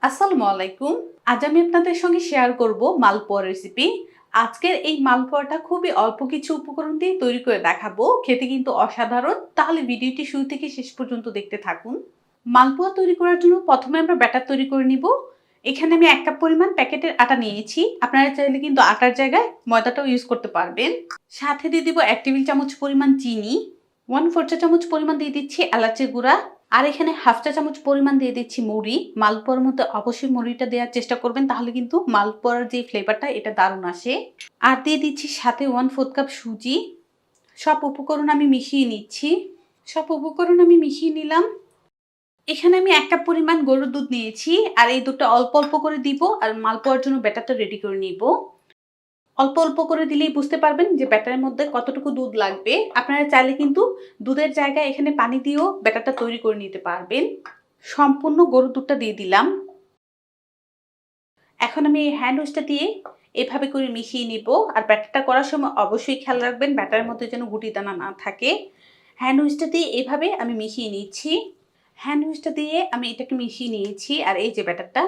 আসসালামু আলাইকুম। আজ আমি আপনাদের সঙ্গে শেয়ার করব মালপোয়া রেসিপি। আজকের এই মালপোয়াটা খুবই অল্প কিছু উপকরণ দিয়ে তৈরি করে দেখাবো। খেতে কিন্তু অসাধারণ। তাহলে ভিডিওটি শুরু থেকে শেষ পর্যন্ত দেখতে থাকুন। মালপোয়া তৈরি করার জন্য প্রথমে আমরা ব্যাটার তৈরি করে নিব। এখানে আমি 1 কাপ পরিমাণ প্যাকেটের আটা নিয়েছি। আপনারা চাইলে কিন্তু আটার জায়গায় ময়দাটাও ইউজ করতে পারবেন। সাথে দিয়ে দিব 1 টেবিল চামচ পরিমাণ চিনি, 1/4 চা চামচ পরিমাণ দিয়ে দিচ্ছি এলাচের গুঁড়া, আর এখানে 1/2 চা চামচ পরিমাণ দিয়ে দিচ্ছি মুড়ি। মালপোয়ার মধ্যে অবশ্যই মুড়িটা দেওয়ার চেষ্টা করবেন, তাহলে কিন্তু মালপোয়ার যে ফ্লেভারটা এটা দারুণ আসে। আর দিয়ে দিচ্ছি সাথে 1/4 কাপ সুজি। সব উপকরণ আমি মিশিয়ে নিচ্ছি। নিলাম। এখানে আমি 1 কাপ পরিমাণ গরুর দুধ নিয়েছি, আর এই দুধটা অল্প অল্প করে দিব, আর মালপোয়ার জন্য ব্যাটারটা রেডি করে নিব। অল্প অল্প করে দিলেই বুঝতে পারবেন যে ব্যাটারের মধ্যে কতটুকু দুধ লাগবে। আপনারা চাইলে কিন্তু দুধের জায়গায় এখানে পানি দিয়েও ব্যাটারটা তৈরি করে নিতে পারবেন। সম্পূর্ণ গরুর দুধটা দিয়ে দিলাম। এখন আমি এই হ্যান্ড উইচটা দিয়ে এভাবে করে মিশিয়ে নিব। আর ব্যাটারটা করার সময় অবশ্যই খেয়াল রাখবেন ব্যাটারের মধ্যে যেন গুটি দানা না থাকে। হ্যান্ড উইচটা দিয়ে এভাবে আমি মিশিয়ে নিচ্ছি। এটাকে মিশিয়ে নিয়েছি। আর এই যে ব্যাটারটা,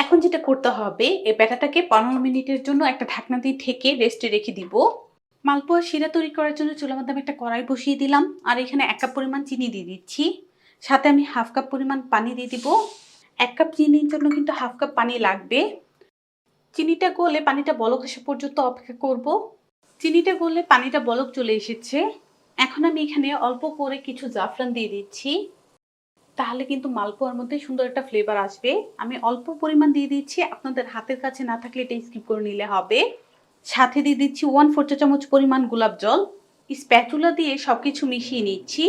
এখন যেটা করতে হবে, এই ব্যাটারটাকে 15 মিনিটের জন্য একটা ঢাকনা দিয়ে ঢেকে রেস্টে রেখে দিব। মালপোয়া শিরা তৈরি করার জন্য চুলার মধ্যে আমি একটা কড়াই বসিয়ে দিলাম, আর এখানে 1 কাপ পরিমাণ চিনি দিয়ে দিচ্ছি। সাথে আমি 1/2 কাপ পরিমাণ পানি দিয়ে দিব। 1 কাপ চিনির জন্য কিন্তু 1/2 কাপ পানি লাগবে। চিনিটা গলে পানিটা বলক আসা পর্যন্ত অপেক্ষা করব। চিনিটা গলে পানিটা বলক চলে এসেছে। এখন আমি এখানে অল্প করে কিছু জাফরান দিয়ে দিচ্ছি, তাহলে কিন্তু মালপোয়ার মধ্যে সুন্দর একটা ফ্লেভার আসবে। আমি অল্প পরিমাণ দিয়ে দিচ্ছি, আপনাদের হাতের কাছে না থাকলে এটা স্কিপ করে নিলে হবে। সাথে দিয়ে দিচ্ছি 1/4 চা চামচ পরিমাণ গোলাপ জল। স্প্যাচুলা দিয়ে সবকিছু মিশিয়ে নিচ্ছি।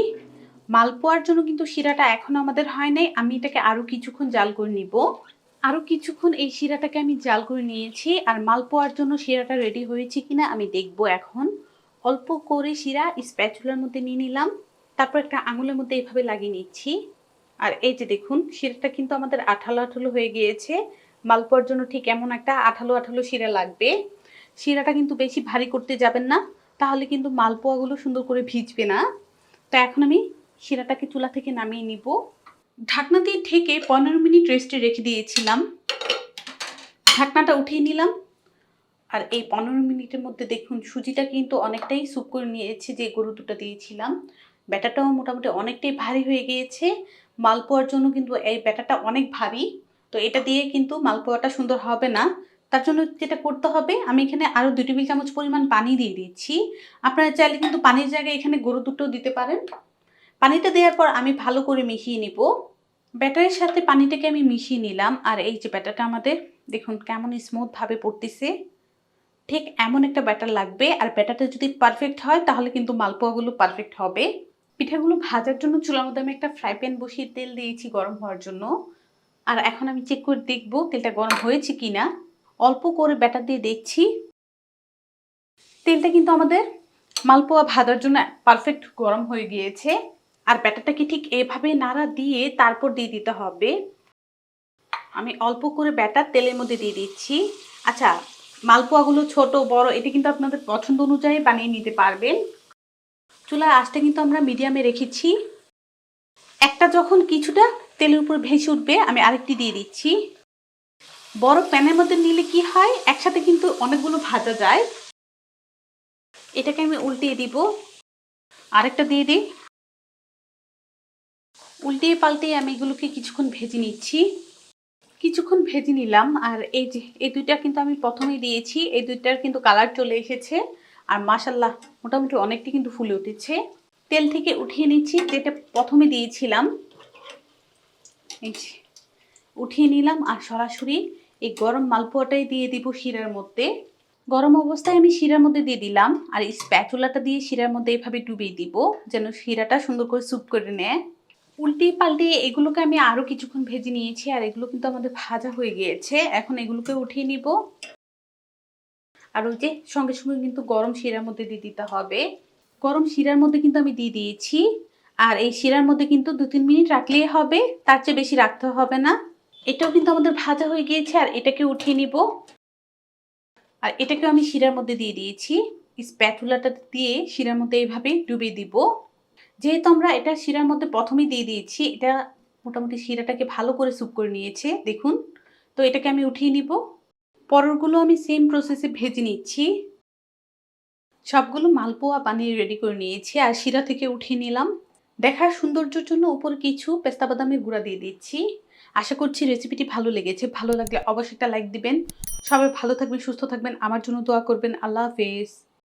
মালপোয়ার জন্য কিন্তু শিরাটা এখনো আমাদের হয় নাই। আমি এটাকে আরো কিছুক্ষণ জাল করে নিব। এই শিরাটাকে আমি জাল করে নিয়েছি। আর মালপোয়ার জন্য শিরাটা রেডি হয়েছে কিনা আমি দেখব এখন। অল্প করে শিরা স্প্যাচুলার মধ্যে নিয়ে নিলাম, তারপর একটা আঙুলের মধ্যে এইভাবে লাগিয়ে নিচ্ছি। আর এই যে দেখুন, শিরাটা কিন্তু আমাদের আঠালো আঠালো হয়ে গিয়েছে। মালপোয়ার জন্য ঠিক এমন একটা আঠালো আঠালো শিরা লাগবে। শিরাটা কিন্তু বেশি ভারী করতে যাবেন না, তাহলে কিন্তু মালপোয়াগুলো সুন্দর করে ভিজবে না। তো এখন আমি শিরাটাকে চুলা থেকে নামিয়ে নিব। ঢাকনা দিয়ে ঢেকে 15 মিনিট রেস্টে রেখে দিয়েছিলাম। ঢাকনাটা উঠিয়ে নিলাম। আর এই 15 মিনিটের মধ্যে দেখুন সুজিটা কিন্তু অনেকটাই স্যুপ করে নিয়েছে যে গরুর দুধটা দিয়েছিলাম। ব্যাটারটাও মোটামুটি অনেকটাই ভারী হয়ে গিয়েছে। মালপোয়ার জন্য কিন্তু এই ব্যাটারটা অনেক ভারী। তো এটা দিয়ে কিন্তু মালপোয়াটা সুন্দর হবে না। তার জন্য যেটা করতে হবে, আমি এখানে আরও 2 টেবিল চামচ পরিমাণ পানি দিয়ে দিচ্ছি। আপনারা চাইলে কিন্তু পানির জায়গায় এখানে গরুর দুধটাও দিতে পারেন। পানিটা দেওয়ার পর আমি ভালো করে মিশিয়ে নিব। ব্যাটারের সাথে পানিটাকে আমি মিশিয়ে নিলাম। আর এই যে ব্যাটারটা আমাদের দেখুন কেমন স্মুথভাবে পড়তেছে। ঠিক এমন একটা ব্যাটার লাগবে। আর ব্যাটারটা যদি পারফেক্ট হয় তাহলে কিন্তু মালপোয়াগুলো পারফেক্ট হবে। পিঠাগুলো ভাজার জন্য চুলার মধ্যে আমি একটা ফ্রাই প্যান বসিয়ে তেল দিয়েছি গরম হওয়ার জন্য। আর এখন আমি চেক করে দেখব তেলটা গরম হয়েছে কিনা। অল্প করে ব্যাটার দিয়ে দেখছি। তেলটা কিন্তু আমাদের মালপোয়া ভাজার জন্য পারফেক্ট গরম হয়ে গিয়েছে। আর ব্যাটারটাকে ঠিক এভাবে নাড়া দিয়ে তারপর দিয়ে দিতে হবে। আমি অল্প করে ব্যাটার তেলের মধ্যে দিয়ে দিচ্ছি। আচ্ছা, মালপোয়াগুলো ছোট বড় এটা কিন্তু আপনাদের পছন্দ অনুযায়ী বানিয়ে নিতে পারবেন। চুলার আঁচটা কিন্তু আমরা মিডিয়ামে রেখেছি। একটা যখন কিছুটা তেলের উপর ভেসে উঠবে আমি আরেকটি দিয়ে দিচ্ছি। বড় প্যানের মধ্যে নিলে কি হয়, একসাথে কিন্তু অনেকগুলো ভাজা যায়। এটাকে আমি উল্টিয়ে দিব। আরেকটা দিয়ে দিই। উল্টিয়ে পাল্টিয়ে আমি এগুলোকে কিছুক্ষণ ভেজে নিচ্ছি। কিছুক্ষণ ভেজে নিলাম। আর এই যে এই দুইটা কিন্তু আমি প্রথমেই দিয়েছি, এই দুইটার কিন্তু কালার চলে এসেছে। আর মাশাআল্লাহ মোটামুটি অনেকটা কিন্তু ফুলে উঠেছে। তেল থেকে উঠিয়ে নিচ্ছি, যেটা প্রথমে দিয়েছিলাম এই যে উঠিয়ে নিলাম। আর সরাসরি এই গরম মালপোয়াটাই দিয়ে দিব শিরার মধ্যে। গরম অবস্থায় আমি শিরার মধ্যে দিয়ে দিলাম। আর স্প্যাচুলাটা দিয়ে শিরার মধ্যে এভাবে ডুবিয়ে দিব, যেন শিরাটা সুন্দর করে স্যুপ করে নেয়। উল্টিয়ে পাল্টিয়ে এগুলোকে আমি আরও কিছুক্ষণ ভেজে নিয়েছি। আর এগুলো কিন্তু আমাদের ভাজা হয়ে গিয়েছে। এখন এগুলোকে উঠিয়ে নিব। আর ওই যে সঙ্গে সঙ্গে কিন্তু গরম শিরার মধ্যে দিয়ে দিতে হবে। গরম শিরার মধ্যে কিন্তু আমি দিয়ে দিয়েছি। আর এই শিরার মধ্যে কিন্তু 2-3 মিনিট রাখলেই হবে, তার চেয়ে বেশি রাখতে হবে না। এটাও কিন্তু আমাদের ভাজা হয়ে গিয়েছে। আর এটাকে উঠিয়ে নিব। আর এটাকেও আমি শিরার মধ্যে দিয়ে দিয়েছি। স্প্যাচুলাটা দিয়ে শিরার মধ্যে এইভাবে ডুবিয়ে দিব। যেহেতু আমরা এটা শিরার মধ্যে প্রথমেই দিয়ে দিয়েছি, এটা মোটামুটি শিরাটাকে ভালো করে স্যুপ করে নিয়েছে। দেখুন তো এটাকে আমি উঠিয়ে নিব। পরেরগুলো আমি সেম প্রসেসে ভেজে নিচ্ছি। সবগুলো মালপোয়া বানিয়ে রেডি করে নিয়েছি আর শিরা থেকে উঠিয়ে নিলাম। দেখার সৌন্দর্যের জন্য উপরে কিছু পেস্তা বাদামের গুঁড়া দিয়ে দিচ্ছি। আশা করছি রেসিপিটি ভালো লেগেছে। ভালো লাগলে অবশ্যই একটা লাইক দিবেন। সবাই ভালো থাকবেন, সুস্থ থাকবেন। আমার জন্য দোয়া করবেন। আল্লাহ হাফেজ।